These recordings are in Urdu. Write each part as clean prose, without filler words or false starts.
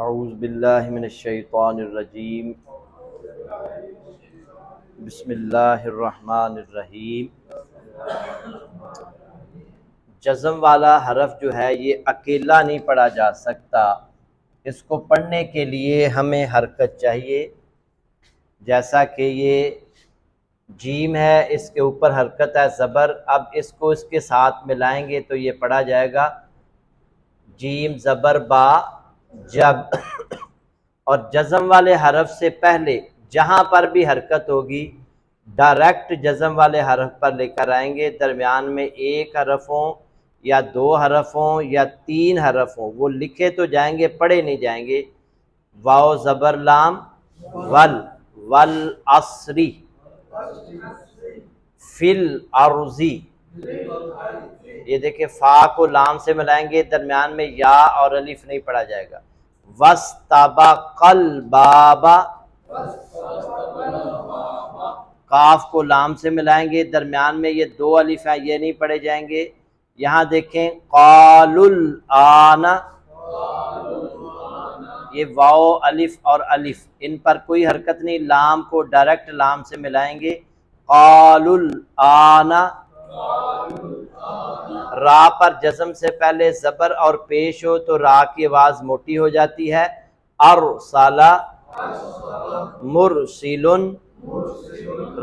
اعوذ باللہ من الشیطان الرجیم بسم اللہ الرحمن الرحیم۔ جزم والا حرف جو ہے یہ اکیلا نہیں پڑھا جا سکتا، اس کو پڑھنے کے لیے ہمیں حرکت چاہیے۔ جیسا کہ یہ جیم ہے، اس کے اوپر حرکت ہے زبر، اب اس کو اس کے ساتھ ملائیں گے تو یہ پڑھا جائے گا جیم زبر با جب۔ اور جزم والے حرف سے پہلے جہاں پر بھی حرکت ہوگی ڈائریکٹ جزم والے حرف پر لے کر آئیں گے، درمیان میں ایک حرف ہوں یا دو حرف ہوں یا تین حرف ہوں، وہ لکھے تو جائیں گے پڑھے نہیں جائیں گے۔ واو زبر لام ول والعصری فی الارضی، یہ دیکھیں فا کو لام سے ملائیں گے، درمیان میں یا اور الف نہیں پڑھا جائے گا۔ واستبق الباب، کاف کو لام سے ملائیں گے، درمیان میں یہ دو الف ہیں، یہ نہیں پڑھے جائیں گے۔ یہاں دیکھیں قالوا الآن، یہ واو الف اور الف ان پر کوئی حرکت نہیں، لام کو ڈائریکٹ لام سے ملائیں گے۔ قالوا الآن، را پر جزم سے پہلے زبر اور پیش ہو تو را کی آواز موٹی ہو جاتی ہے۔ ارسل مرسل،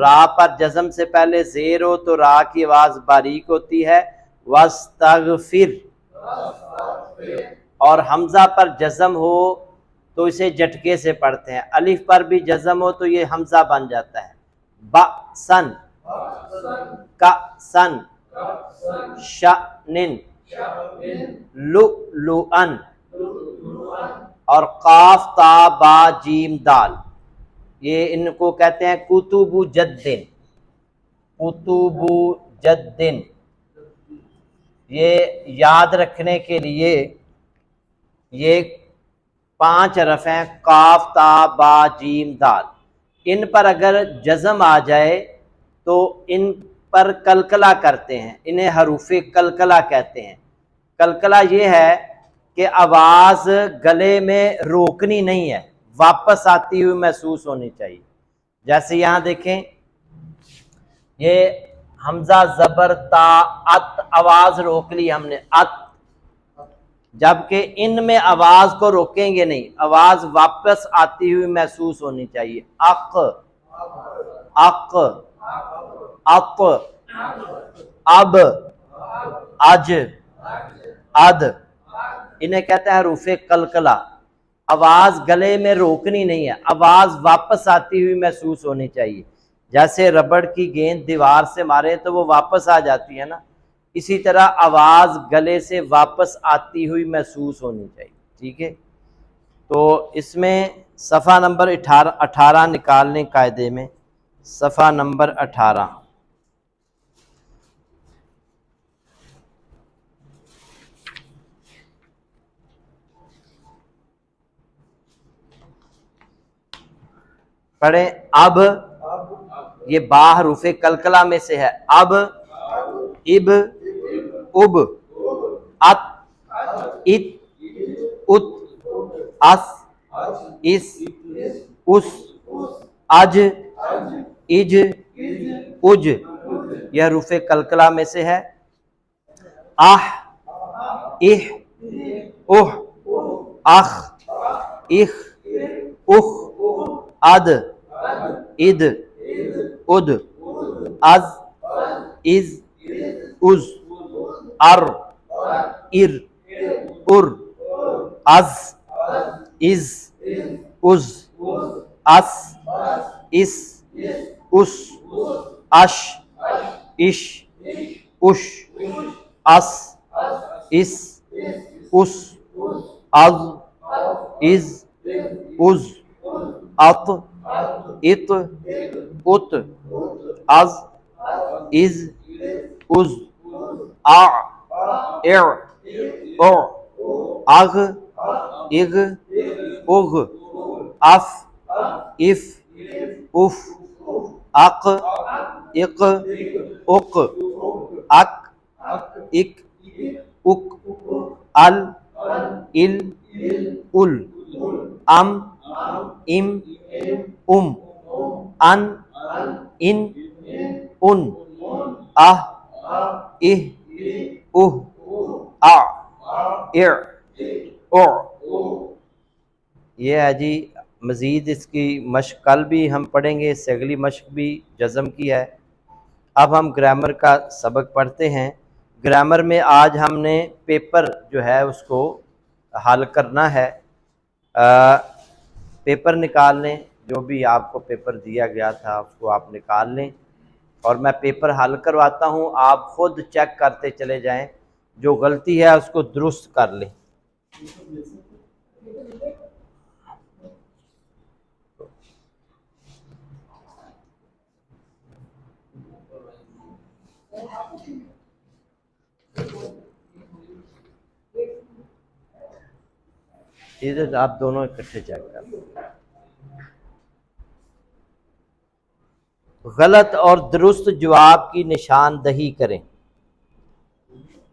را پر جزم سے پہلے زیر ہو تو را کی آواز باریک ہوتی ہے۔ واستغفر، اور حمزہ پر جزم ہو تو اسے جھٹکے سے پڑھتے ہیں، الف پر بھی جزم ہو تو یہ حمزہ بن جاتا ہے۔ بأسن کأسن شأن لؤلؤن، اور قاف تا با جیم دال، یہ ان کو کہتے ہیں کتب جدن، کتب جدن۔ یہ یاد رکھنے کے لیے یہ 5 حرف ہیں، قاف تا با جیم دال، ان پر اگر جزم آ جائے تو ان پر کلکلہ کرتے ہیں، انہیں حروف کلکلہ کہتے ہیں۔ کلکلہ یہ ہے کہ آواز گلے میں روکنی نہیں ہے، واپس آتی ہوئی محسوس ہونی چاہیے۔ جیسے یہاں دیکھیں یہ حمزہ زبر تا ات، آواز روک لی ہم نے ات، جبکہ ان میں آواز کو روکیں گے نہیں، آواز واپس آتی ہوئی محسوس ہونی چاہیے۔ اق اق اق، اب اج اد، انہیں کہتے ہیں حروف قلقلہ۔ آواز گلے میں روکنی نہیں ہے، آواز واپس آتی ہوئی محسوس ہونی چاہیے۔ جیسے ربڑ کی گیند دیوار سے مارے تو وہ واپس آ جاتی ہے نا، اسی طرح آواز گلے سے واپس آتی ہوئی محسوس ہونی چاہیے، ٹھیک ہے۔ تو اس میں صفحہ نمبر 18 نکال لیں قاعدے میں، صفحہ نمبر 18۔ پڑھیں اب، یہ با حروف کلکلہ میں سے ہے، اب اب اب ات ات ات اس اس اس اج اج اج، یہ حروف کلکلہ میں سے ہے۔ اح اح اح اخ اخ اخ اد اد اد از از از ار ار ار از از از اس اس اس اش اش اش اس اس اس از از از ات ات ات از از از ا اع او اغ اغ اغ اف اف اف اق اق اق اک اک اک ال ال ال ام ام ام ان ان ان اہ اہ اہ آ اع او۔ یہ ہے جی مزید اس کی مشق کل بھی ہم پڑھیں گے، اس سے اگلی مشق بھی جزم کی ہے۔ اب ہم گرامر کا سبق پڑھتے ہیں۔ گرامر میں آج ہم نے پیپر جو ہے اس کو حل کرنا ہے۔ پیپر نکال لیں، جو بھی آپ کو پیپر دیا گیا تھا اس کو آپ نکال لیں، اور میں پیپر حل کرواتا ہوں، آپ خود چیک کرتے چلے جائیں، جو غلطی ہے اس کو درست کر لیں۔ ادھر آپ دونوں اکٹھے چیک کر لیں۔ غلط اور درست جواب کی نشاندہی کریں۔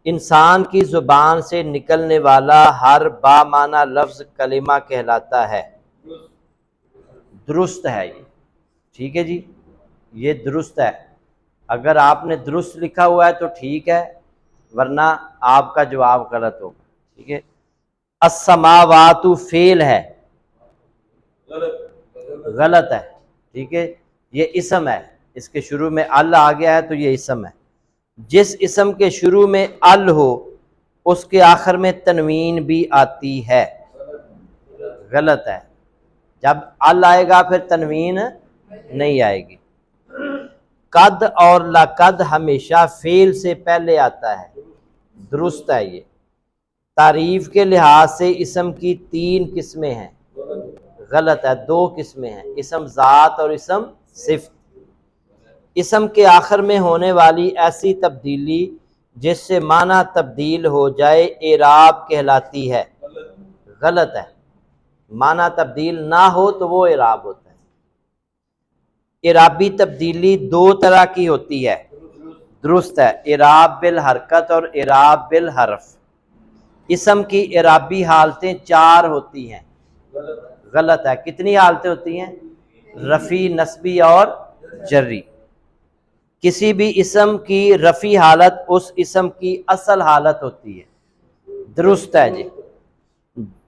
انسان کی زبان سے نکلنے والا ہر بامعنی لفظ کلمہ کہلاتا ہے۔ درست ہے یہ، ٹھیک ہے جی، یہ درست ہے۔ اگر آپ نے درست لکھا ہوا ہے تو ٹھیک ہے، ورنہ آپ کا جواب غلط ہوگا، ٹھیک ہے۔ السماوات فعل ہے، غلط ہے، ٹھیک ہے۔ یہ اسم ہے، اس کے شروع میں ال آ گیا ہے تو یہ اسم ہے۔ جس اسم کے شروع میں ال ہو اس کے آخر میں تنوین بھی آتی ہے، غلط ہے۔ جب ال آئے گا پھر تنوین نہیں آئے گی۔ قد اور لقد ہمیشہ فعل سے پہلے آتا ہے، درست ہے یہ۔ تعریف کے لحاظ سے اسم کی 3 قسمیں ہیں، غلط ہے، 2 قسمیں ہیں، اسم ذات اور اسم صفت۔ اسم کے آخر میں ہونے والی ایسی تبدیلی جس سے معنی تبدیل ہو جائے اعراب کہلاتی ہے، غلط ہے۔ معنی تبدیل نہ ہو تو وہ اعراب ہوتا ہے۔ اعرابی تبدیلی 2 طرح کی ہوتی ہے، درست ہے، اعراب بالحرکت اور اعراب بالحرف۔ اسم کی اعرابی حالتیں 4 ہوتی ہیں، غلط ہے۔ کتنی حالتیں ہوتی ہیں؟ رفعی، نصبی اور جری۔ کسی بھی اسم کی رفعی حالت اس اسم کی اصل حالت ہوتی ہے، درست ہے جی۔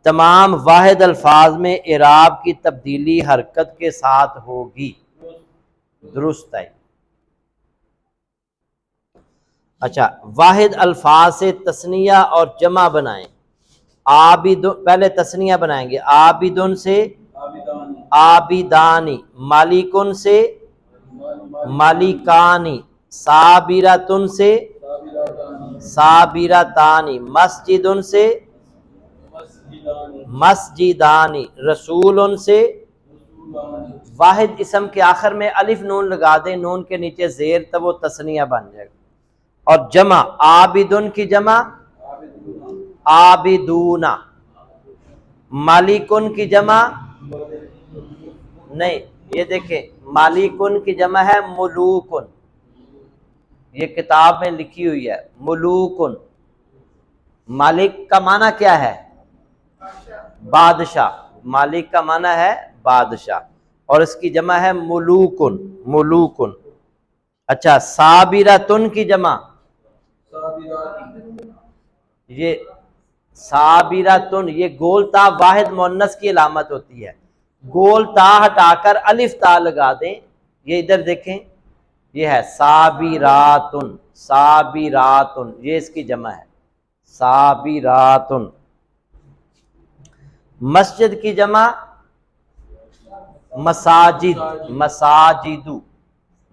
تمام واحد الفاظ میں اعراب کی تبدیلی حرکت کے ساتھ ہوگی، درست ہے۔ اچھا، واحد الفاظ سے تثنیہ اور جمع بنائیں۔ عابدون، پہلے تثنیہ بنائیں گے، عابدن سے عابدانی، مالکن سے مالکانی، صابرتن سے صابرتانی، مسجدن سے مسجدانی، رسول سے۔ واحد اسم کے آخر میں الف نون لگا دیں، نون کے نیچے زیر، تب وہ تثنیہ بن جائے گا۔ اور جمع، عابدن کی جمع عابدون، مالکن کی جمع نہیں، یہ دیکھیں مالکن کی جمع ہے ملوکن، یہ کتاب میں لکھی ہوئی ہے ملوکن۔ مالک کا معنی کیا ہے؟ بادشاہ، مالک کا معنی ہے بادشاہ، اور اس کی جمع ہے ملوکن، ملوکن۔ اچھا، صابرتن کی جمع، یہ صابرتن، یہ گول تا واحد مؤنث کی علامت ہوتی ہے، گول تا ہٹا کر الف تا لگا دیں، یہ ادھر دیکھیں، یہ ہے صابراتن، صابراتن، یہ اس کی جمع ہے صابراتن۔ مسجد کی جمع مساجد، مساجدو،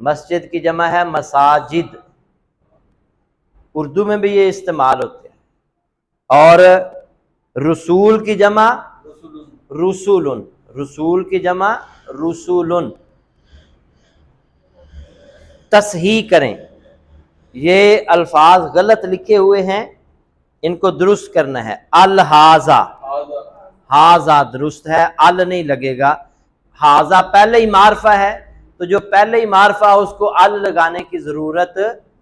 مسجد کی جمع ہے مساجد، اردو میں بھی یہ استعمال ہوتے ہیں۔ اور رسول کی جمع رسولن، رسول کی جمع رسولن۔ تصحیح کریں، یہ الفاظ غلط لکھے ہوئے ہیں، ان کو درست کرنا ہے۔ الحاظہ، حاضہ درست ہے، ال نہیں لگے گا۔ حاضہ پہلے ہی معرفہ ہے، تو جو پہلے ہی معرفہ اس کو ال لگانے کی ضرورت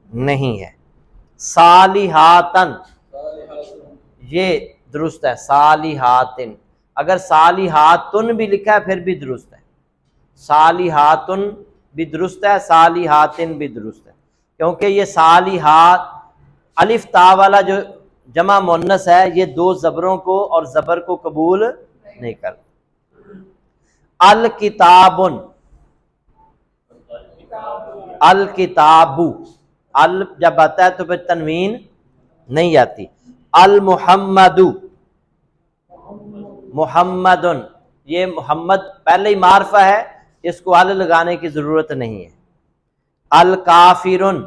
نہیں ہے۔ صالحاتن، یہ درست ہے صالحاتن۔ اگر صالحاتن بھی لکھا ہے پھر بھی درست ہے، صالحاتن بھی درست ہے، صالحاتن بھی درست ہے، کیونکہ یہ صالحات الف تا والا جو جمع مؤنث ہے یہ دو زبروں کو اور زبر کو قبول نہیں کرتا۔ الکتابن، الکتابو، ال جب آتا ہے تو پھر تنوین نہیں آتی۔ المحمد، محمدن، یہ محمد پہلے ہی معرفہ ہے، اس کو ال لگانے کی ضرورت نہیں ہے۔ الکافرن،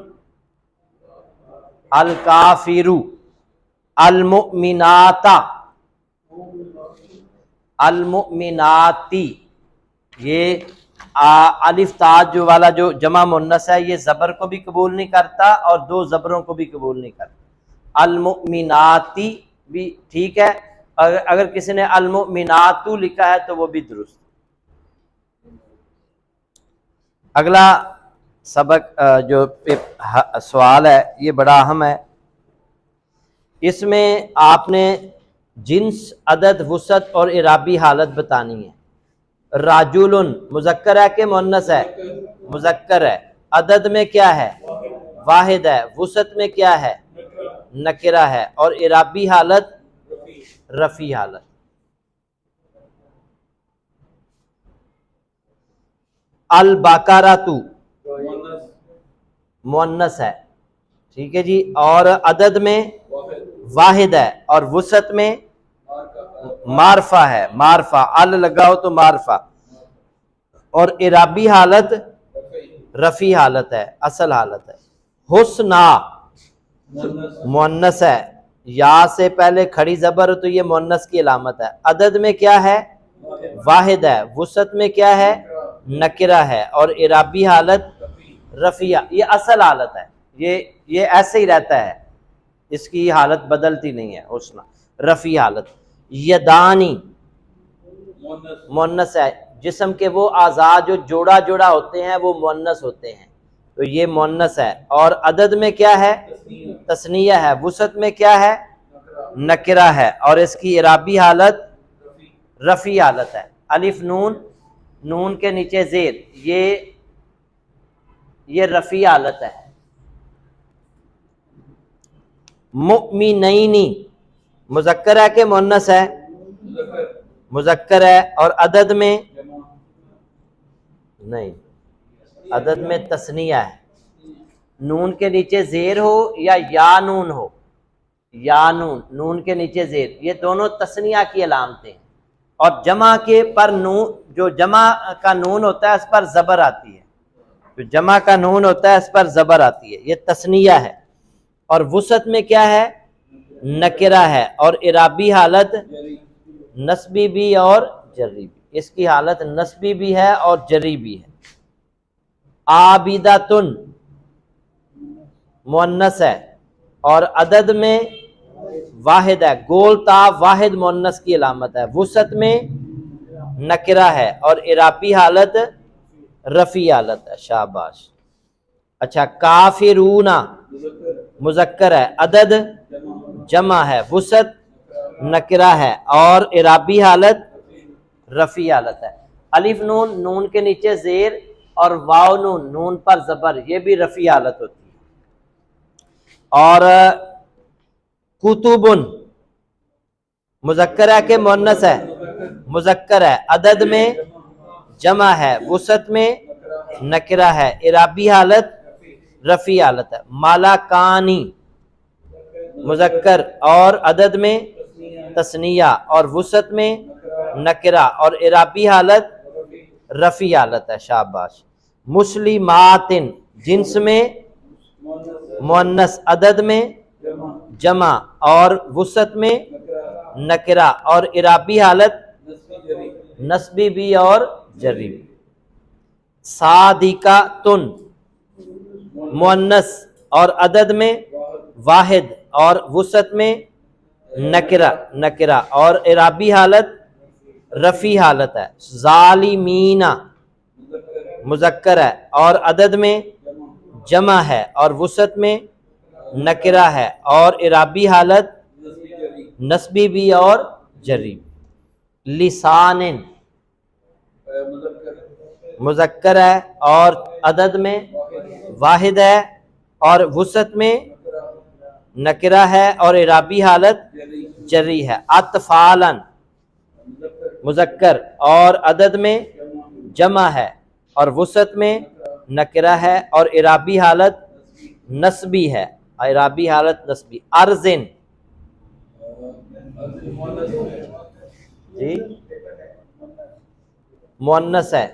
الکافرو، المؤمنات، المؤمناتی، یہ الف تا جو والا جو جمع مؤنث ہے یہ زبر کو بھی قبول نہیں کرتا اور دو زبروں کو بھی قبول نہیں کرتا۔ المؤمناتی بھی ٹھیک ہے، اگر کسی نے المؤمناتو لکھا ہے تو وہ بھی درست۔ اگلا سبق جو سوال ہے یہ بڑا اہم ہے، اس میں آپ نے جنس، عدد، وسعت اور اعرابی حالت بتانی ہے۔ راجل مذکر ہے کہ مؤنث ہے؟ مذکر ہے۔ عدد میں کیا ہے؟ واحد ہے۔ وسعت میں کیا ہے؟ نکرہ ہے۔ اور اعرابی حالت رفیع حالت۔ البقرۃ مؤنث ہے، ٹھیک ہے جی، اور عدد میں واحد ہے اور وسعت میں معرفہ ہے، معرفہ ال لگا ہو تو معرفہ، اور اعرابی حالت رفیع حالت ہے، اصل حالت ہے۔ حسنا مؤنث ہے، یا سے پہلے کھڑی زبر ہو تو یہ مؤنث کی علامت ہے۔ عدد میں کیا ہے؟ واحد ہے۔ وسعت میں کیا ہے؟ نکرہ ہے، اور اعرابی حالت رفیع، یہ اصل حالت ہے، یہ ایسے ہی رہتا ہے، اس کی حالت بدلتی نہیں ہے۔ حسنا رفیع حالت۔ یدانی مؤنث ہے، جسم کے وہ اعضاء جو جوڑا جوڑا ہوتے ہیں وہ مؤنث ہوتے ہیں، تو یہ مؤنث ہے۔ اور عدد میں کیا ہے؟ تثنیہ ہے۔ وسعت میں کیا ہے؟ نکرہ ہے، اور اس کی اعرابی حالت رفیع حالت ہے۔ الف نون، نون کے نیچے زیر، یہ رفیع حالت ہے۔ مؤمنینی مذکر ہے کہ مؤنث ہے؟ مذکر ہے، اور عدد میں نہیں، عدد میں تثنیہ ہے۔ نون کے نیچے زیر ہو یا نون ہو، یا نون، نون کے نیچے زیر، یہ دونوں تثنیہ کی علامتیں ہیں، اور جمع کے پر نون، جو جمع کا نون ہوتا ہے اس پر زبر آتی ہے، جو جمع کا نون ہوتا ہے اس پر زبر آتی ہے، یہ تثنیہ ہے۔ اور وسعت میں کیا ہے؟ نکرہ ہے، اور اعرابی حالت نسبی بھی اور جری بھی، اس کی حالت نسبی بھی ہے اور جری بھی ہے۔ عابدۃن مؤنث ہے، اور عدد میں واحد ہے، گول تا واحد مؤنث کی علامت ہے۔ وسعت میں نکرہ ہے، اور اعرابی حالت رفیع حالت ہے۔ شاباش۔ اچھا، کافرون مذکر ہے، عدد جمع ہے، وسعت نکرہ ہے، اور اعرابی حالت رفیع حالت ہے۔ الف نون، نون کے نیچے زیر، اور واو نون، نون پر زبر، یہ بھی رفیع حالت ہوتی ہے۔ اور کتبن مذکر ہے کہ مؤنث ہے؟ مذکر ہے، عدد میں جمع ہے، وسعت میں نکرہ ہے، اعرابی حالت رفیع حالت ہے۔ ملکانی مذکر، اور عدد میں تثنیہ، اور وسعت میں نکرہ، اور اعرابی حالت رفیع حالت ہے۔ شاباش۔ مسلمات جنس میں مؤنث، عدد میں جمع، اور وسعت میں نکرہ، اور اعرابی حالت نسبی بھی اور جری بھی۔ صادقۃن مؤنث، اور عدد میں واحد، اور وسعت میں نکرہ، اور اعرابی حالت رفیع حالت ہے۔ ظالمین مذکر ہے، اور عدد میں جمع ہے، اور وسعت میں نکرہ ہے، اور اعرابی حالت نسبی بھی اور جری بھی۔ لسان مذکر ہے اور عدد میں واحد ہے اور وسعت میں نکرہ ہے اور اعرابی حالت جری ہے. اطفالاً مذکر اور عدد میں جمع ہے اور وسعت میں نکرہ ہے اور اعرابی حالت نسبی ہے. اعرابی حالت نسبی. ارزن جی مؤنث ہے.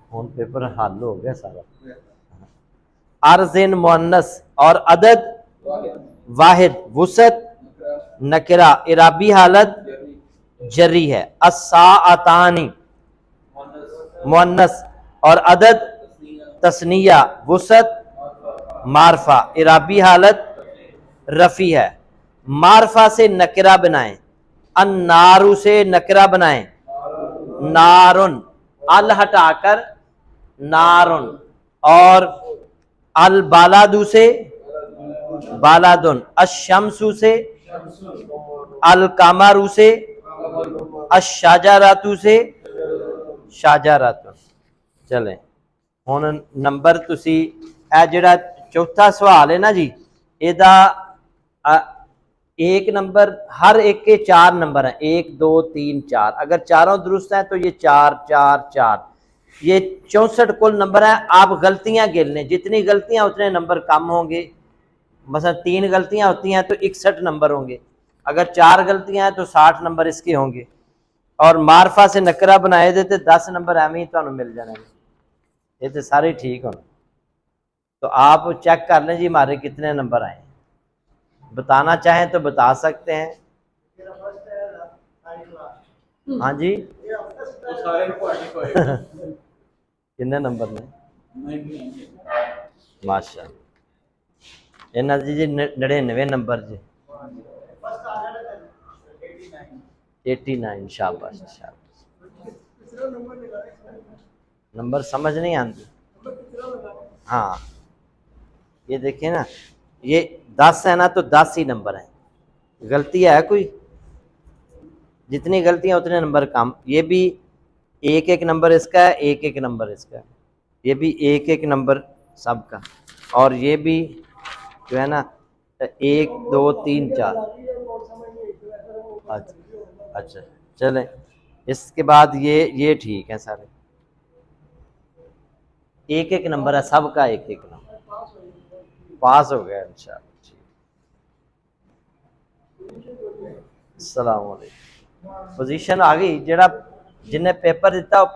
فون پیپر حل ہو گیا سارا. ارزن مؤنث اور عدد واحد وسعت نکرہ اعرابی حالت جری ہے. الساعتانی مؤنث اور عدد تثنیہ وسعت معرفہ اعرابی حالت رفع ہے. معرفہ سے نکرہ بنائیں. النارو سے نکرہ بنائیں نارن. ال ہٹا کر نارن. اور البالادو سے بالادن. الشمسو سے القمرو سے الشجراتو سے شجراتن. چلیں ہن نمبر تسی اے جڑا چوتھا سوال ہے نا جی ایدا ایک نمبر ہر ایک کے 4 نمبر ہیں 1 2 3 4. اگر چاروں درست ہیں تو یہ 4 4 4 یہ 64 کل نمبر ہیں. آپ غلطیاں گن لیں جتنی غلطیاں اتنے نمبر کم ہوں گے. مثلا 3 غلطیاں ہوتی ہیں تو 61 نمبر ہوں گے. اگر 4 غلطیاں ہیں تو 60 نمبر اس کے ہوں گے. اور معرفہ سے نکرہ بنائے دیتے 10 نمبر ایویں تمہیں مل جانے. یہ تو سارے ٹھیک ہونا. تو آپ چیک کر لیں جی ہمارے کتنے نمبر آئے. بتانا چاہیں تو بتا سکتے ہیں. ہاں جی کتنے نمبر نے ماشاء اللہ جی 99 نمبر جی 89. شاباش شاباش. نمبر سمجھ نہیں آتی. ہاں یہ دیکھیں نا یہ 10 ہے نا تو 10 ہی نمبر ہیں. غلطی ہے کوئی جتنی غلطیاں اتنے نمبر کم. یہ بھی ایک ایک نمبر اس کا ہے ایک ایک نمبر اس کا ہے. یہ بھی ایک ایک نمبر سب کا. اور یہ بھی جو ہے نا 1 2 3 4. اچھا چلیں اس کے بعد یہ ٹھیک ہے سارے. ایک ایک نمبر ہے سب کا ایک ایک نمبر. پاس ہو گیا انشاءاللہ. السلام علیکم. پوزیشن آ گئی جڑا جن نے پیپر دیتا وہ